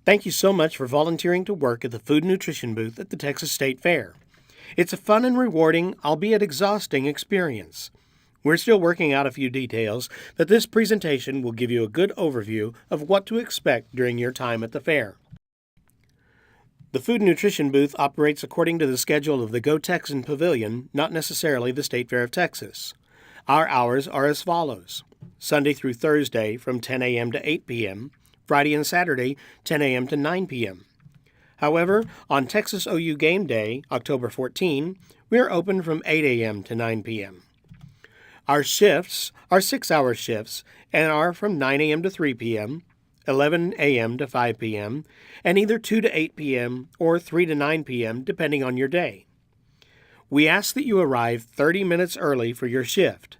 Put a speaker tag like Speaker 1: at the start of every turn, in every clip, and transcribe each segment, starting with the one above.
Speaker 1: Thank you so much for volunteering to work at the Food and Nutrition booth at the Texas State Fair. It's a fun and rewarding, albeit exhausting, experience. We're still working out a few details, but this presentation will give you a good overview of what to expect during your time at the fair. The Food and Nutrition booth operates according to the schedule of the Go Texan Pavilion, not necessarily the State Fair of Texas. Our hours are as follows: Sunday through Thursday from 10 a.m. to 8 p.m., Friday and Saturday, 10 a.m. to 9 p.m. However, on Texas OU Game Day, October 14, we are open from 8 a.m. to 9 p.m. Our shifts are 6-hour shifts and are from 9 a.m. to 3 p.m., 11 a.m. to 5 p.m., and either 2 to 8 p.m. or 3 to 9 p.m. depending on your day. We ask that you arrive 30 minutes early for your shift.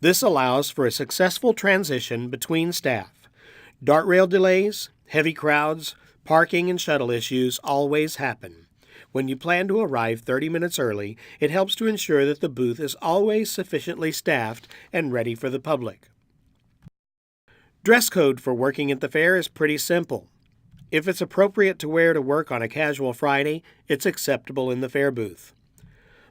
Speaker 1: This allows for a successful transition between staff. Dart rail delays, heavy crowds, parking, and shuttle issues always happen. When you plan to arrive 30 minutes early, it helps to ensure that the booth is always sufficiently staffed and ready for the public. Dress code for working at the fair is pretty simple. If it's appropriate to wear to work on a casual Friday, it's acceptable in the fair booth.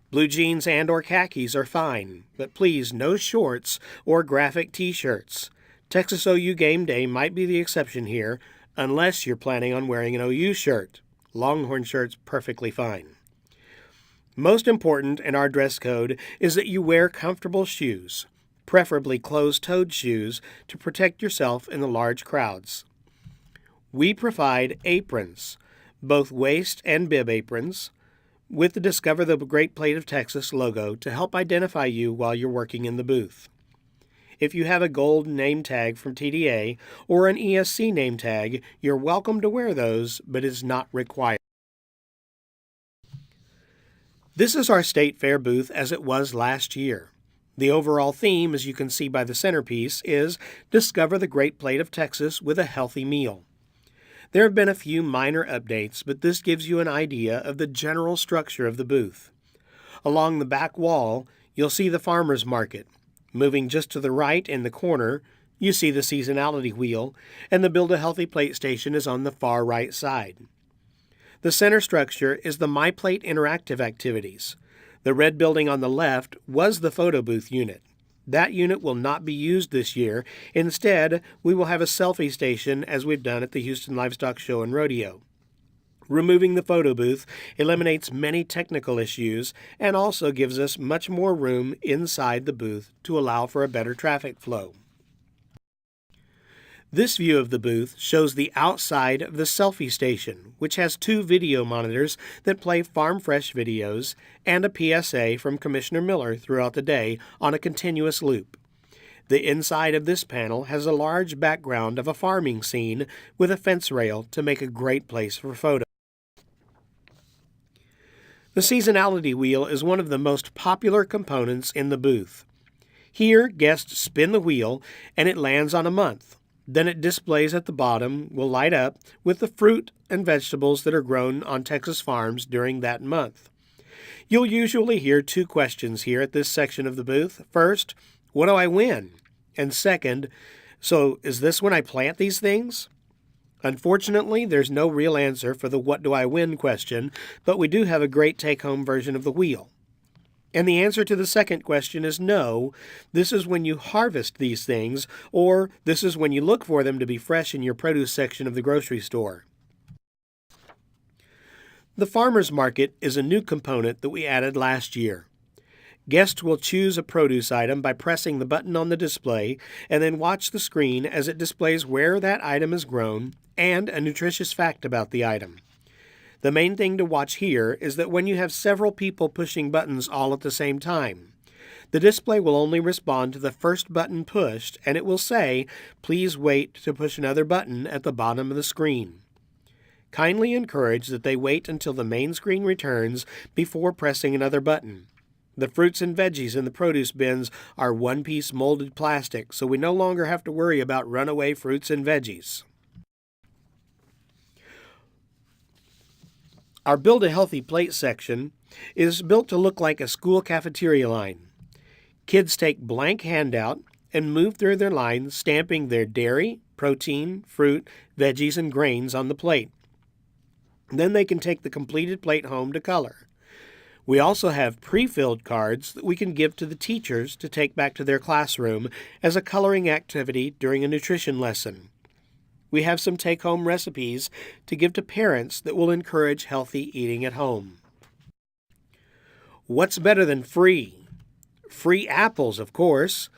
Speaker 1: Blue jeans and/or khakis are fine, but please no shorts or graphic t-shirts. Texas OU Game Day might be the exception here, unless you're planning on wearing an OU shirt. Longhorn shirt's perfectly fine. Most important in our dress code is that you wear comfortable shoes, preferably closed-toed shoes, to protect yourself in the large crowds. We provide aprons, both waist and bib aprons, with the Discover the Great Plate of Texas logo to help identify you while you're working in the booth. If you have a gold name tag from TDA or an ESC name tag, you're welcome to wear those, but it's not required. This is our State Fair booth as it was last year. The overall theme, as you can see by the centerpiece, is Discover the Great Plate of Texas with a Healthy Meal. There have been a few minor updates, but this gives you an idea of the general structure of the booth. Along the back wall, you'll see the farmer's market. Moving just to the right in the corner, you see the seasonality wheel, and the Build a Healthy Plate station is on the far right side. The center structure is the My Plate interactive activities. The red building on the left was the photo booth unit. That unit will not be used this year. Instead, we will have a selfie station as we've done at the Houston Livestock Show and Rodeo. Removing the photo booth eliminates many technical issues and also gives us much more room inside the booth to allow for a better traffic flow. This view of the booth shows the outside of the selfie station, which has 2 video monitors that play farm fresh videos and a PSA from Commissioner Miller throughout the day on a continuous loop. The inside of this panel has a large background of a farming scene with a fence rail to make a great place for photos. The seasonality wheel is one of the most popular components in the booth. Here, guests spin the wheel and it lands on a month. Then it displays at the bottom will light up with the fruit and vegetables that are grown on Texas farms during that month. You'll usually hear 2 questions here at this section of the booth. First, what do I win? And second, so is this when I plant these things? Unfortunately, there's no real answer for the what do I win question, but we do have a great take-home version of the wheel. And the answer to the second question is no, this is when you harvest these things, or this is when you look for them to be fresh in your produce section of the grocery store. The farmer's market is a new component that we added last year. Guests will choose a produce item by pressing the button on the display and then watch the screen as it displays where that item is grown and a nutritious fact about the item. The main thing to watch here is that when you have several people pushing buttons all at the same time, the display will only respond to the first button pushed and it will say, "Please wait to push another button" at the bottom of the screen. Kindly encourage that they wait until the main screen returns before pressing another button. The fruits and veggies in the produce bins are one-piece molded plastic, so we no longer have to worry about runaway fruits and veggies. Our Build a Healthy Plate section is built to look like a school cafeteria line. Kids take blank handout and move through their line, stamping their dairy, protein, fruit, veggies, and grains on the plate. Then they can take the completed plate home to color. We also have pre-filled cards that we can give to the teachers to take back to their classroom as a coloring activity during a nutrition lesson. We have some take-home recipes to give to parents that will encourage healthy eating at home. What's better than free? Free apples, of course.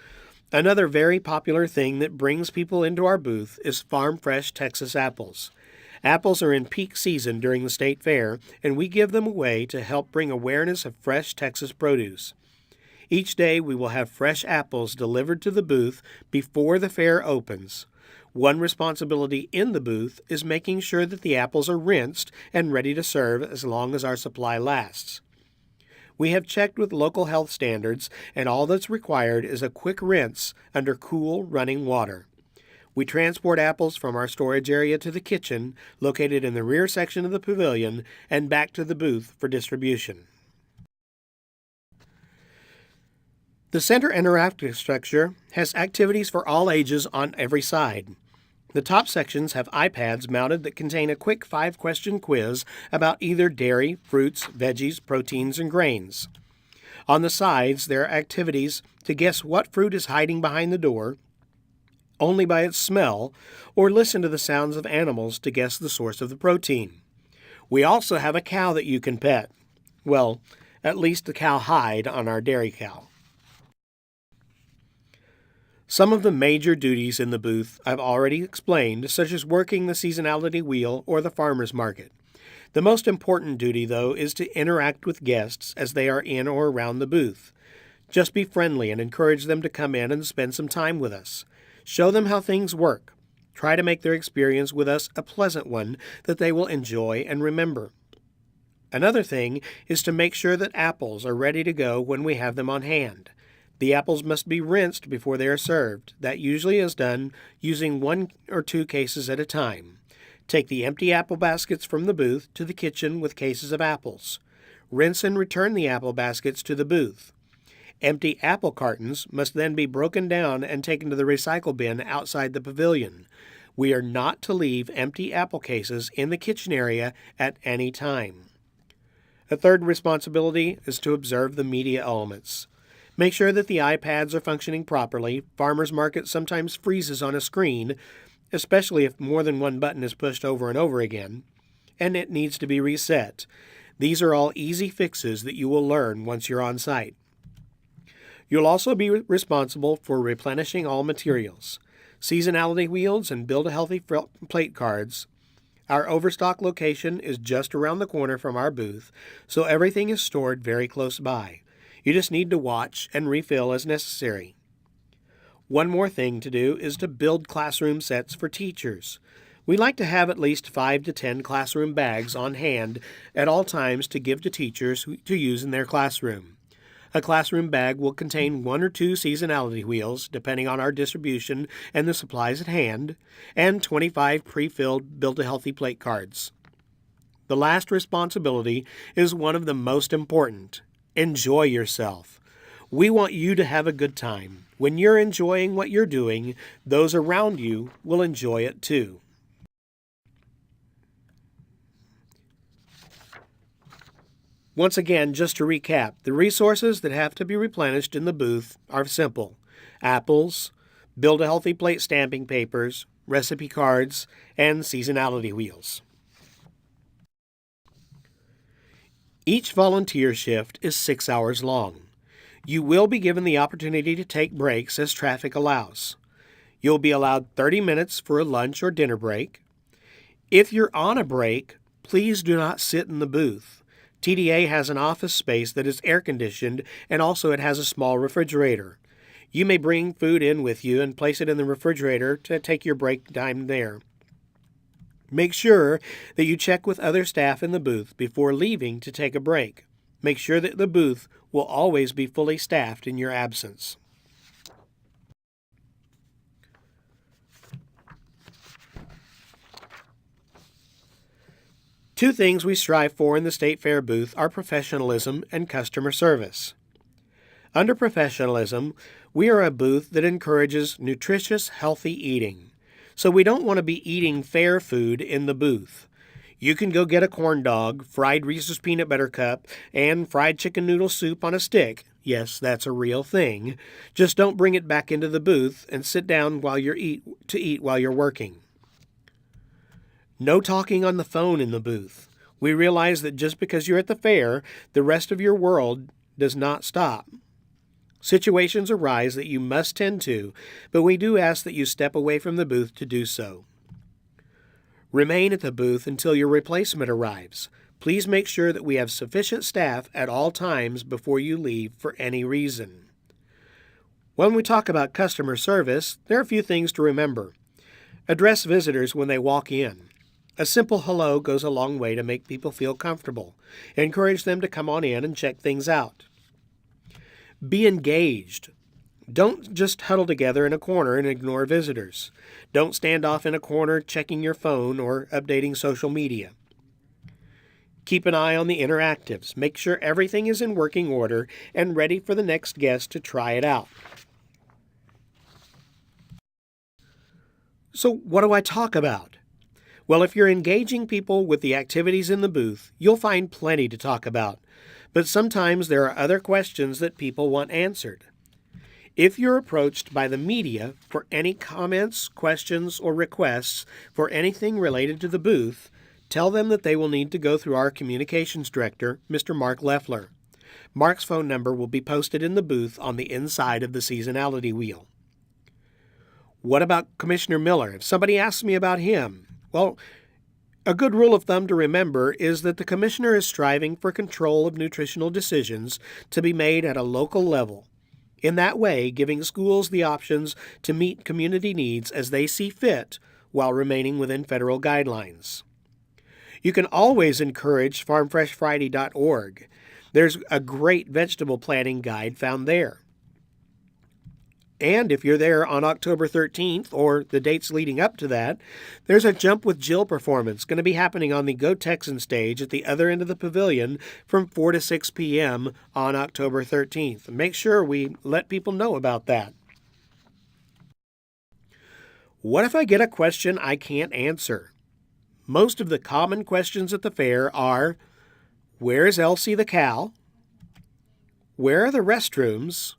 Speaker 1: Another very popular thing that brings people into our booth is Farm Fresh Texas apples. Apples are in peak season during the state fair, and we give them away to help bring awareness of fresh Texas produce. Each day we will have fresh apples delivered to the booth before the fair opens. One responsibility in the booth is making sure that the apples are rinsed and ready to serve as long as our supply lasts. We have checked with local health standards, and all that's required is a quick rinse under cool, running water. We transport apples from our storage area to the kitchen, located in the rear section of the pavilion, and back to the booth for distribution. The center interactive structure has activities for all ages on every side. The top sections have iPads mounted that contain a quick 5-question quiz about either dairy, fruits, veggies, proteins, and grains. On the sides, there are activities to guess what fruit is hiding behind the door, only by its smell, or listen to the sounds of animals to guess the source of the protein. We also have a cow that you can pet. Well, at least the cow hide on our dairy cow. Some of the major duties in the booth I've already explained, such as working the seasonality wheel or the farmer's market. The most important duty, though, is to interact with guests as they are in or around the booth. Just be friendly and encourage them to come in and spend some time with us. Show them how things work. Try to make their experience with us a pleasant one that they will enjoy and remember. Another thing is to make sure that apples are ready to go when we have them on hand. The apples must be rinsed before they are served. That usually is done using 1 or 2 cases at a time. Take the empty apple baskets from the booth to the kitchen with cases of apples. Rinse and return the apple baskets to the booth. Empty apple cartons must then be broken down and taken to the recycle bin outside the pavilion. We are not to leave empty apple cases in the kitchen area at any time. A third responsibility is to observe the media elements. Make sure that the iPads are functioning properly. Farmers Market sometimes freezes on a screen, especially if more than one button is pushed over and over again, and it needs to be reset. These are all easy fixes that you will learn once you're on site. You'll also be responsible for replenishing all materials. Seasonality wheels and Build a Healthy plate cards. Our overstock location is just around the corner from our booth, so everything is stored very close by. You just need to watch and refill as necessary. One more thing to do is to build classroom sets for teachers. We like to have at least 5 to 10 classroom bags on hand at all times to give to teachers to use in their classroom. A classroom bag will contain 1 or 2 seasonality wheels, depending on our distribution and the supplies at hand, and 25 pre-filled Build a Healthy plate cards. The last responsibility is one of the most important. Enjoy yourself. We want you to have a good time. When you're enjoying what you're doing, those around you will enjoy it too. Once again, just to recap, the resources that have to be replenished in the booth are simple: apples, Build a Healthy plate stamping papers, recipe cards, and seasonality wheels. Each volunteer shift is 6 hours long. You will be given the opportunity to take breaks as traffic allows. You'll be allowed 30 minutes for a lunch or dinner break. If you're on a break, please do not sit in the booth. TDA has an office space that is air-conditioned, and also it has a small refrigerator. You may bring food in with you and place it in the refrigerator to take your break time there. Make sure that you check with other staff in the booth before leaving to take a break. Make sure that the booth will always be fully staffed in your absence. Two things we strive for in the State Fair booth are professionalism and customer service. Under professionalism, we are a booth that encourages nutritious, healthy eating. So we don't want to be eating fair food in the booth. You can go get a corn dog, fried Reese's Peanut Butter Cup, and fried chicken noodle soup on a stick. Yes, that's a real thing. Just don't bring it back into the booth and sit down while you're eat while you're working. No talking on the phone in the booth. We realize that just because you're at the fair, the rest of your world does not stop. Situations arise that you must tend to, but we do ask that you step away from the booth to do so. Remain at the booth until your replacement arrives. Please make sure that we have sufficient staff at all times before you leave for any reason. When we talk about customer service, there are a few things to remember. Address visitors when they walk in. A simple hello goes a long way to make people feel comfortable. Encourage them to come on in and check things out. Be engaged. Don't just huddle together in a corner and ignore visitors. Don't stand off in a corner checking your phone or updating social media. Keep an eye on the interactives. Make sure everything is in working order and ready for the next guest to try it out. So what do I talk about? Well, if you're engaging people with the activities in the booth, you'll find plenty to talk about. But sometimes there are other questions that people want answered. If you're approached by the media for any comments, questions, or requests for anything related to the booth, tell them that they will need to go through our communications director, Mr. Mark Leffler. Mark's phone number will be posted in the booth on the inside of the seasonality wheel. What about Commissioner Miller? If somebody asks me about him, well, a good rule of thumb to remember is that the commissioner is striving for control of nutritional decisions to be made at a local level. In that way, giving schools the options to meet community needs as they see fit while remaining within federal guidelines. You can always encourage farmfreshfriday.org. There's a great vegetable planting guide found there. And if you're there on October 13th or the dates leading up to that, there's a Jump with Jill performance going to be happening on the Go Texan stage at the other end of the pavilion from 4 to 6 p.m. on October 13th. Make sure we let people know about that. What if I get a question I can't answer? Most of the common questions at the fair are, where is Elsie the cow? Where are the restrooms?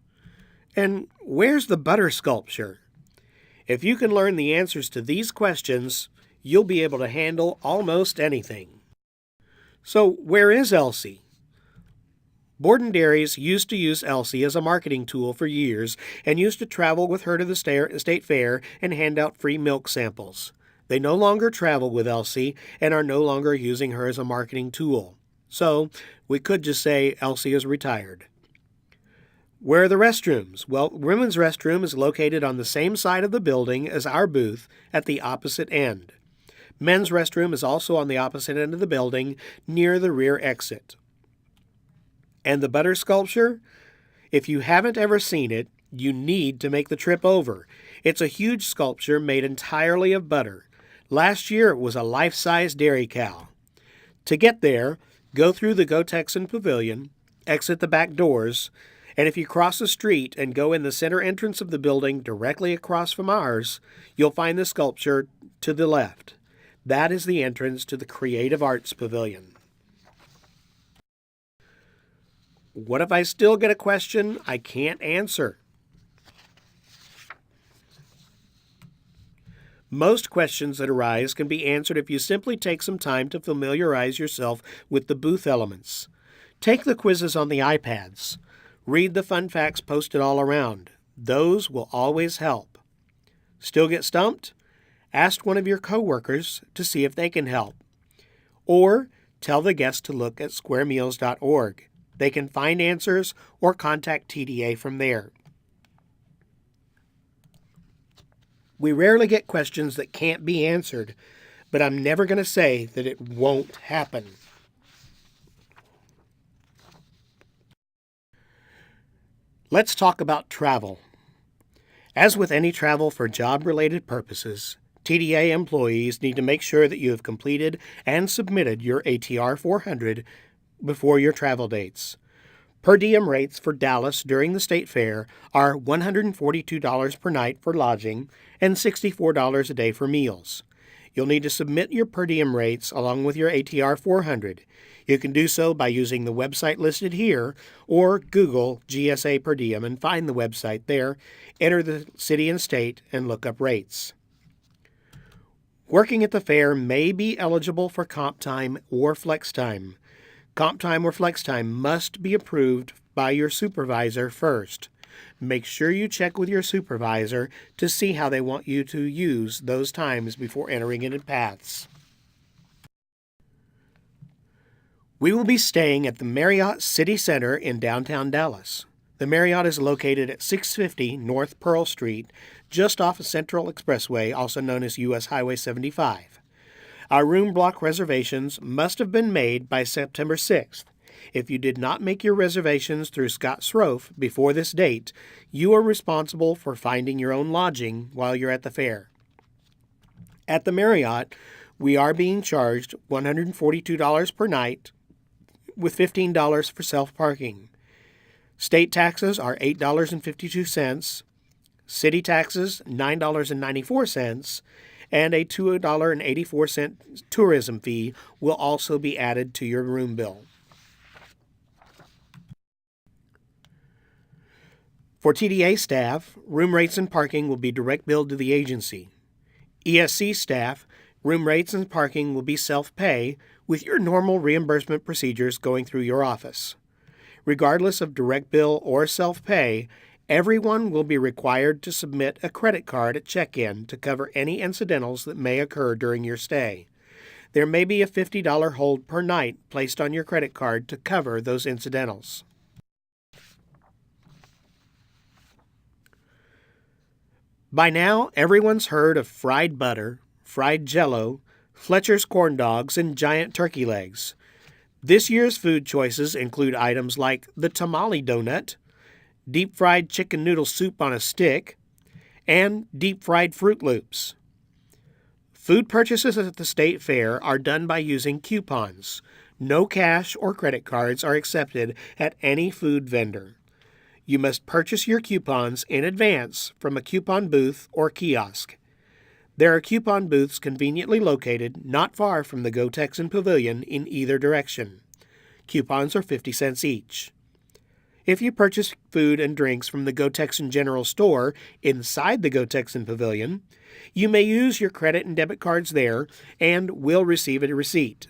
Speaker 1: And where's the butter sculpture? If you can learn the answers to these questions, you'll be able to handle almost anything. So where is Elsie? Borden Dairies used to use Elsie as a marketing tool for years and used to travel with her to the state fair and hand out free milk samples. They no longer travel with Elsie and are no longer using her as a marketing tool. So we could just say Elsie is retired. Where are the restrooms? Well, women's restroom is located on the same side of the building as our booth at the opposite end. Men's restroom is also on the opposite end of the building near the rear exit. And the butter sculpture? If you haven't ever seen it, you need to make the trip over. It's a huge sculpture made entirely of butter. Last year it was a life-size dairy cow. To get there, go through the Go Texan Pavilion, exit the back doors, and if you cross the street and go in the center entrance of the building directly across from ours, you'll find the sculpture to the left. That is the entrance to the Creative Arts Pavilion. What if I still get a question I can't answer? Most questions that arise can be answered if you simply take some time to familiarize yourself with the booth elements. Take the quizzes on the iPads. Read the fun facts posted all around. Those will always help. Still get stumped? Ask one of your coworkers to see if they can help. Or tell the guest to look at squaremeals.org. They can find answers or contact TDA from there. We rarely get questions that can't be answered, but I'm never going to say that it won't happen. Let's talk about travel. As with any travel for job-related purposes, TDA employees need to make sure that you have completed and submitted your ATR 400 before your travel dates. Per diem rates for Dallas during the state fair are $142 per night for lodging and $64 a day for meals. You'll need to submit your per diem rates along with your ATR 400. You can do so by using the website listed here or Google GSA per diem and find the website there, enter the city and state, and look up rates. Working at the fair may be eligible for comp time or flex time. Comp time or flex time must be approved by your supervisor first. Make sure you check with your supervisor to see how they want you to use those times before entering into paths. We will be staying at the Marriott City Center in downtown Dallas. The Marriott is located at 650 North Pearl Street, just off of Central Expressway, also known as U.S. Highway 75. Our room block reservations must have been made by September 6th. If you did not make your reservations through Scott Srofe before this date, you are responsible for finding your own lodging while you're at the fair. At the Marriott, we are being charged $142 per night with $15 for self-parking. State taxes are $8.52, city taxes $9.94, and a $2.84 tourism fee will also be added to your room bill. For TDA staff, room rates and parking will be direct billed to the agency. ESC staff, room rates and parking will be self-pay with your normal reimbursement procedures going through your office. Regardless of direct bill or self-pay, everyone will be required to submit a credit card at check-in to cover any incidentals that may occur during your stay. There may be a $50 hold per night placed on your credit card to cover those incidentals. By now, everyone's heard of fried butter, fried jello, Fletcher's corn dogs, and giant turkey legs. This year's food choices include items like the tamale donut, deep-fried chicken noodle soup on a stick, and deep-fried Fruit Loops. Food purchases at the state fair are done by using coupons. No cash or credit cards are accepted at any food vendor. You must purchase your coupons in advance from a coupon booth or kiosk. There are coupon booths conveniently located not far from the Go Texan Pavilion in either direction. Coupons are 50 cents each. If you purchase food and drinks from the Go Texan General Store inside the Go Texan Pavilion, you may use your credit and debit cards there and will receive a receipt.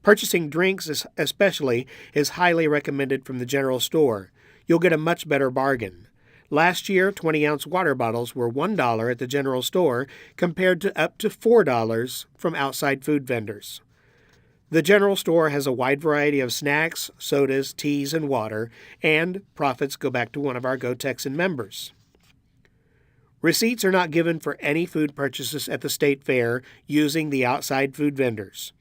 Speaker 1: Purchasing drinks especially is highly recommended from the General Store. You'll get a much better bargain. Last year, 20-ounce water bottles were $1 at the General Store compared to up to $4 from outside food vendors. The General Store has a wide variety of snacks, sodas, teas, and water, and profits go back to one of our Go Texan members. Receipts are not given for any food purchases at the state fair using the outside food vendors.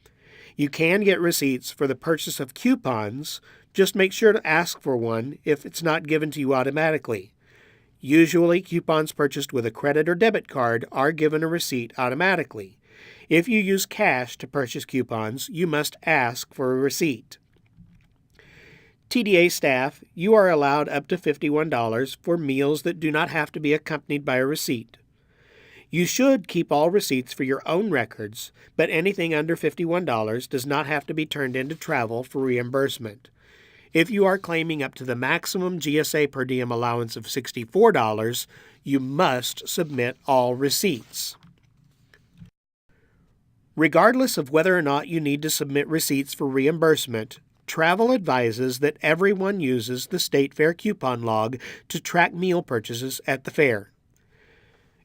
Speaker 1: You can get receipts for the purchase of coupons. Just make sure to ask for one if it's not given to you automatically. Usually, coupons purchased with a credit or debit card are given a receipt automatically. If you use cash to purchase coupons, you must ask for a receipt. TDA staff, you are allowed up to $51 for meals that do not have to be accompanied by a receipt. You should keep all receipts for your own records, but anything under $51 does not have to be turned into travel for reimbursement. If you are claiming up to the maximum GSA per diem allowance of $64, you must submit all receipts. Regardless of whether or not you need to submit receipts for reimbursement, travel advises that everyone uses the State Fair coupon log to track meal purchases at the fair.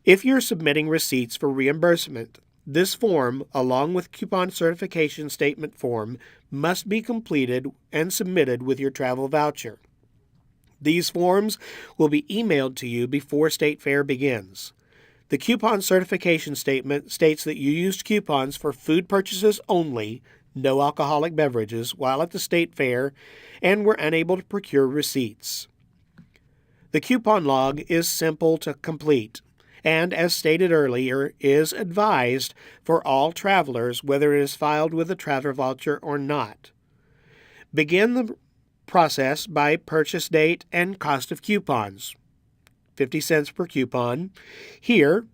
Speaker 1: If you're submitting receipts for reimbursement, this form, along with coupon certification statement form, must be completed and submitted with your travel voucher. These forms will be emailed to you before State Fair begins. The coupon certification statement states that you used coupons for food purchases only, no alcoholic beverages, while at the State Fair, and were unable to procure receipts. The coupon log is simple to complete, and, as stated earlier, is advised for all travelers whether it is filed with a travel voucher or not. Begin the processed by purchase date and cost of coupons, 50 cents per coupon. Here,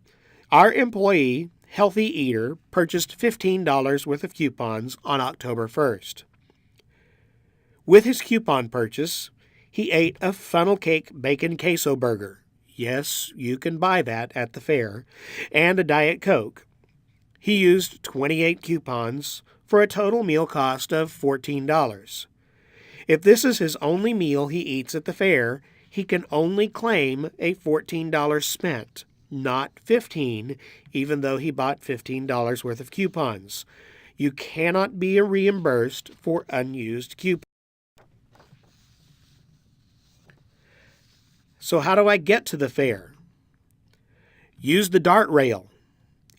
Speaker 1: our employee, Healthy Eater, purchased $15 worth of coupons on October 1st. With his coupon purchase, he ate a funnel cake bacon queso burger. Yes, you can buy that at the fair, and a Diet Coke. He used 28 coupons for a total meal cost of $14. If this is his only meal he eats at the fair, he can only claim a $14 spent, not $15, even though he bought $15 worth of coupons. You cannot be reimbursed for unused coupons. So how do I get to the fair? Use the DART rail.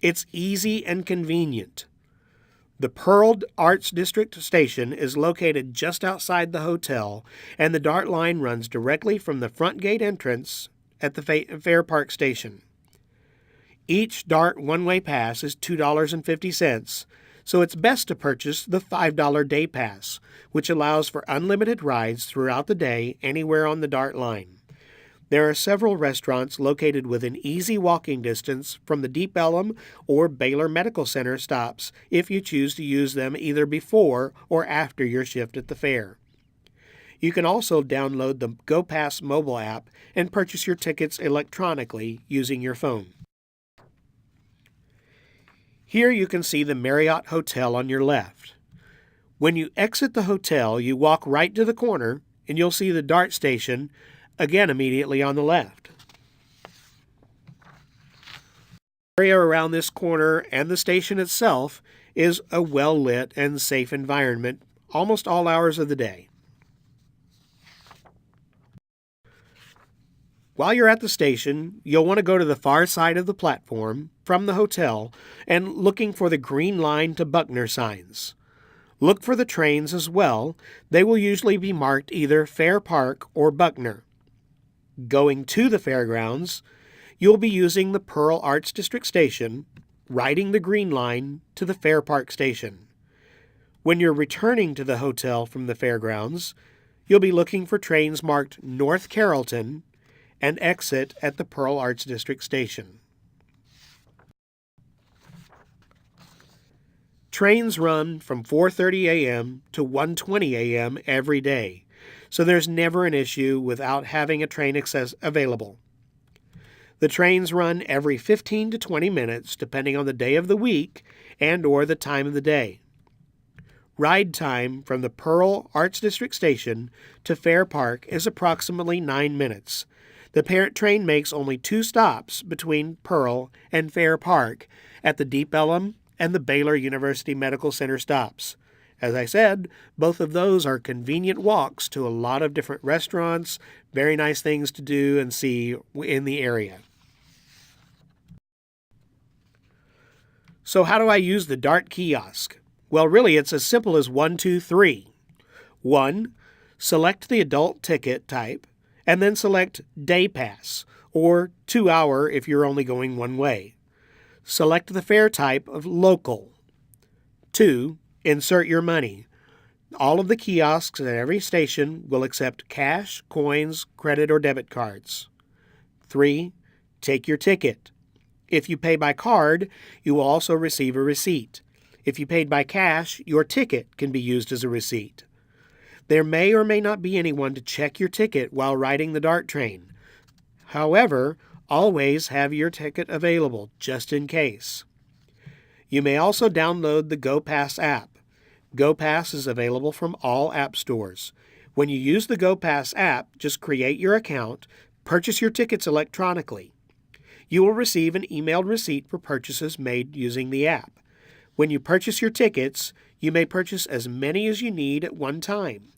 Speaker 1: It's easy and convenient. The Pearl Arts District station is located just outside the hotel, and the DART line runs directly from the front gate entrance at the Fair Park station. Each DART one-way pass is $2.50, so it's best to purchase the $5 day pass, which allows for unlimited rides throughout the day anywhere on the DART line. There are several restaurants located within easy walking distance from the Deep Ellum or Baylor Medical Center stops if you choose to use them either before or after your shift at the fair. You can also download the GoPass mobile app and purchase your tickets electronically using your phone. Here you can see the Marriott Hotel on your left. When you exit the hotel, you walk right to the corner and you'll see the DART station again immediately on the left. The area around this corner and the station itself is a well-lit and safe environment almost all hours of the day. While you're at the station, you'll want to go to the far side of the platform from the hotel and looking for the Green Line to Buckner signs. Look for the trains as well. They will usually be marked either Fair Park or Buckner. Going to the fairgrounds, you'll be using the Pearl Arts District station, riding the Green Line to the Fair Park station. When you're returning to the hotel from the fairgrounds, you'll be looking for trains marked North Carrollton and exit at the Pearl Arts District station. Trains run from 4:30 a.m. to 1:20 a.m. every day, so there's never an issue without having a train access available. The trains run every 15 to 20 minutes depending on the day of the week and or the time of the day. Ride time from the Pearl Arts District station to Fair Park is approximately 9 minutes. The parent train makes only 2 stops between Pearl and Fair Park at the Deep Ellum and the Baylor University Medical Center stops. As I said, both of those are convenient walks to a lot of different restaurants, very nice things to do and see in the area. So how do I use the DART kiosk? Well, really, it's as simple as 1, 2, 3. 1. Select the adult ticket type, and then select Day Pass, or 2 hour if you're only going one way. Select the fare type of Local. 2. Insert your money. All of the kiosks at every station will accept cash, coins, credit, or debit cards. 3. Take your ticket. If you pay by card, you will also receive a receipt. If you paid by cash, your ticket can be used as a receipt. There may or may not be anyone to check your ticket while riding the DART train. However, always have your ticket available, just in case. You may also download the GoPass app. GoPass is available from all app stores. When you use the GoPass app, just create your account, purchase your tickets electronically. You will receive an emailed receipt for purchases made using the app. When you purchase your tickets, you may purchase as many as you need at one time.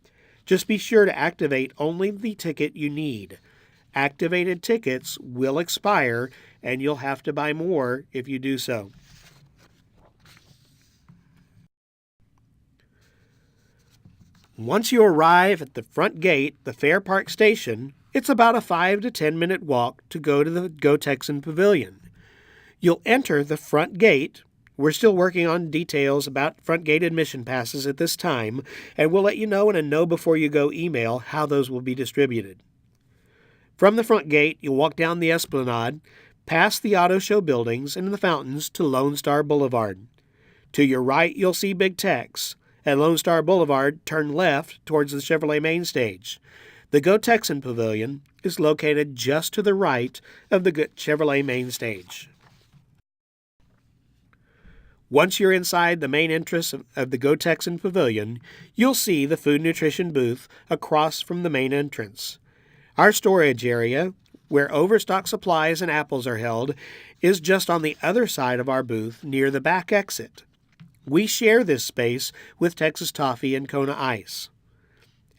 Speaker 1: Just be sure to activate only the ticket you need. Activated tickets will expire, and you'll have to buy more if you do so. Once you arrive at the front gate, the Fair Park station, it's about a 5 to 10 minute walk to go to the Go Texan Pavilion. You'll enter the front gate, We're still working on details about front gate admission passes at this time, and we'll let you know in a Know Before You Go email how those will be distributed. From the front gate, you'll walk down the esplanade, past the auto show buildings and the fountains to Lone Star Boulevard. To your right, you'll see Big Tex. At Lone Star Boulevard, turn left towards the Chevrolet main stage. The Go Texan Pavilion is located just to the right of the Chevrolet main stage. Once you're inside the main entrance of the Go Texan Pavilion, you'll see the food nutrition booth across from the main entrance. Our storage area, where overstock supplies and apples are held, is just on the other side of our booth near the back exit. We share this space with Texas Toffee and Kona Ice.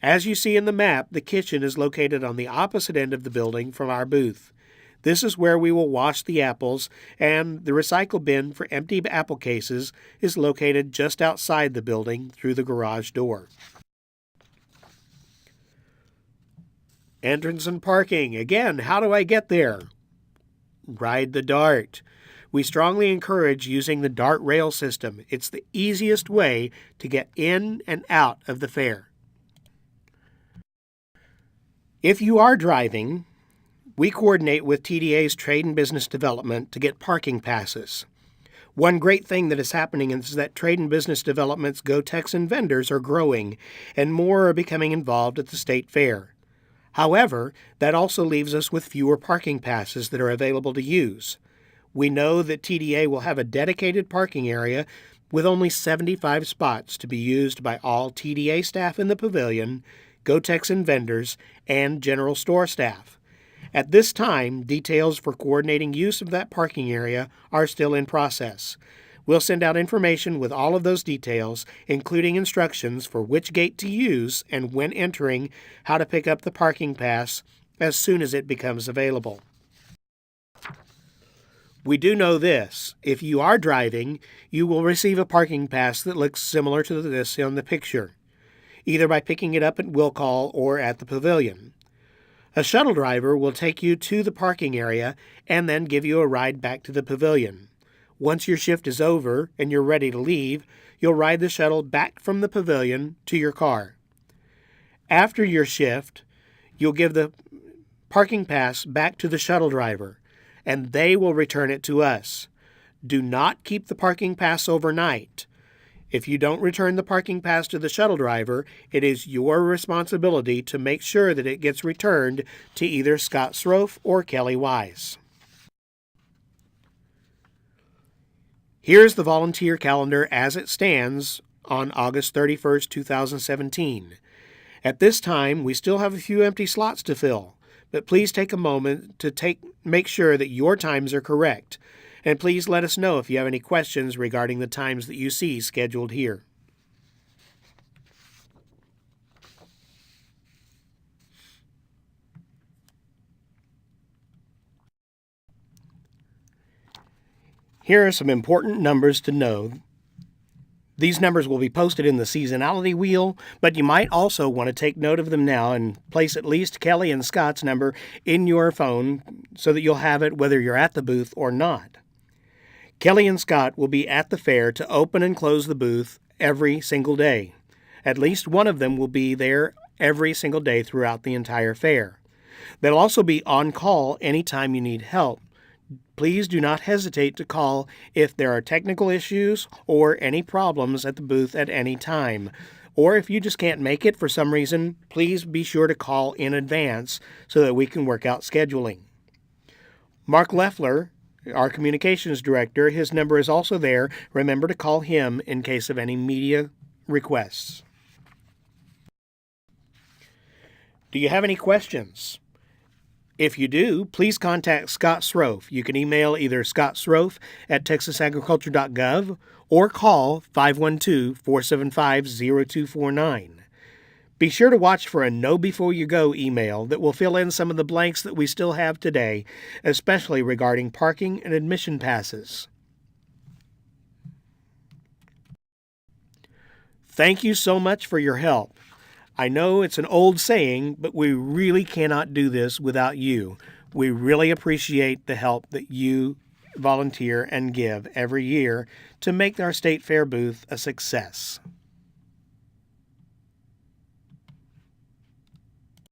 Speaker 1: As you see in the map, the kitchen is located on the opposite end of the building from our booth. This is where we will wash the apples, and the recycle bin for empty apple cases is located just outside the building through the garage door. Entrance and parking. Again, how do I get there? Ride the DART. We strongly encourage using the DART rail system. It's the easiest way to get in and out of the fair. If you are driving, we coordinate with TDA's Trade and Business Development to get parking passes. One great thing that is happening is that Trade and Business Development's Go Texan vendors are growing, and more are becoming involved at the state fair. However, that also leaves us with fewer parking passes that are available to use. We know that TDA will have a dedicated parking area with only 75 spots to be used by all TDA staff in the pavilion, Go Texan vendors, and general store staff. At this time, details for coordinating use of that parking area are still in process. We'll send out information with all of those details, including instructions for which gate to use and when entering, how to pick up the parking pass as soon as it becomes available. We do know this: if you are driving, you will receive a parking pass that looks similar to this on the picture, either by picking it up at will call or at the pavilion. A shuttle driver will take you to the parking area and then give you a ride back to the pavilion. Once your shift is over and you're ready to leave, you'll ride the shuttle back from the pavilion to your car. After your shift, you'll give the parking pass back to the shuttle driver, and they will return it to us. Do not keep the parking pass overnight. If you don't return the parking pass to the shuttle driver, it is your responsibility to make sure that it gets returned to either Scott Srofe or Kelly Wise. Here's the volunteer calendar as it stands on August 31st, 2017. At this time, we still have a few empty slots to fill, but please take a moment to make sure that your times are correct. And please let us know if you have any questions regarding the times that you see scheduled here. Here are some important numbers to know. These numbers will be posted in the seasonality wheel, but you might also want to take note of them now and place at least Kelly and Scott's number in your phone so that you'll have it whether you're at the booth or not. Kelly and Scott will be at the fair to open and close the booth every single day. At least one of them will be there every single day throughout the entire fair. They'll also be on call anytime you need help. Please do not hesitate to call if there are technical issues or any problems at the booth at any time. Or if you just can't make it for some reason, please be sure to call in advance so that we can work out scheduling. Mark Leffler, our communications director, his number is also there. Remember to call him in case of any media requests. Do you have any questions? If you do, please contact Scott Srofe. You can email either scottsrofe@texasagriculture.gov or call 512-475-0249. Be sure to watch for a Know Before You Go email that will fill in some of the blanks that we still have today, especially regarding parking and admission passes. Thank you so much for your help. I know it's an old saying, but we really cannot do this without you. We really appreciate the help that you volunteer, and give every year to make our State Fair booth a success.